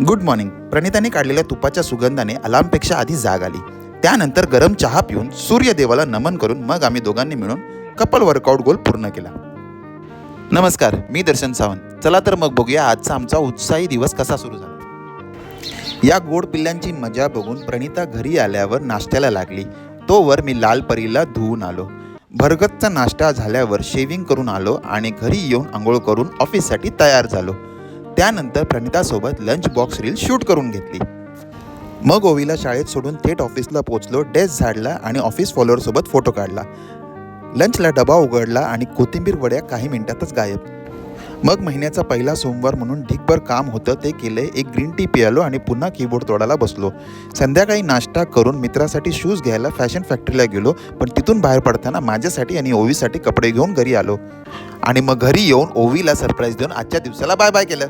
Good morning. प्रणिताने काढलेल्या तुपाच्या सुगंधाने अलार्मपेक्षा आधी जाग आली. त्यानंतर गरम चहा पिऊन सूर्यदेवाला नमन करून मग आम्ही दोघांनी मिळून कपल वर्कआउट गोल पूर्ण केला. नमस्कार, मी दर्शन सावंत. चला तर मग बघूया आजचा आमचा उत्साही दिवस कसा सुरू झाला. या गोड पिल्लांची मजा बघून प्रणिता घरी आल्यावर नाश्त्याला लागली. तोवर मी लाल परीला धुवून आलो. भरगतचा नाश्ता झाल्यावर शेविंग करून आलो आणि घरी येऊन आंघोळ करून ऑफिससाठी तयार झालो. त्यानंतर प्रणितासोबत लंच बॉक्स रील शूट करून घेतली. मग ओवीला शाळेत सोडून थेट ऑफिसला पोहोचलो. डेस्क झाडला आणि ऑफिस फॉलोअरसोबत फोटो काढला. लंचला डबा उघडला आणि कोथिंबीर वड्या काही मिनिटातच गायब. मग महिन्याचा पहिला सोमवार म्हणून ढिगभर काम होतं ते केले. एक ग्रीन टी पियालो आणि पुन्हा कीबोर्ड तोडायला बसलो. संध्याकाळी नाश्ता करून मित्रासाठी शूज घ्यायला फॅशन फॅक्टरीला गेलो. पण तिथून बाहेर पडताना माझ्यासाठी आणि ओवीसाठी कपडे घेऊन घरी आलो आणि मग घरी येऊन ओवीला सरप्राईज देऊन आजच्या दिवसाला बाय बाय केलं.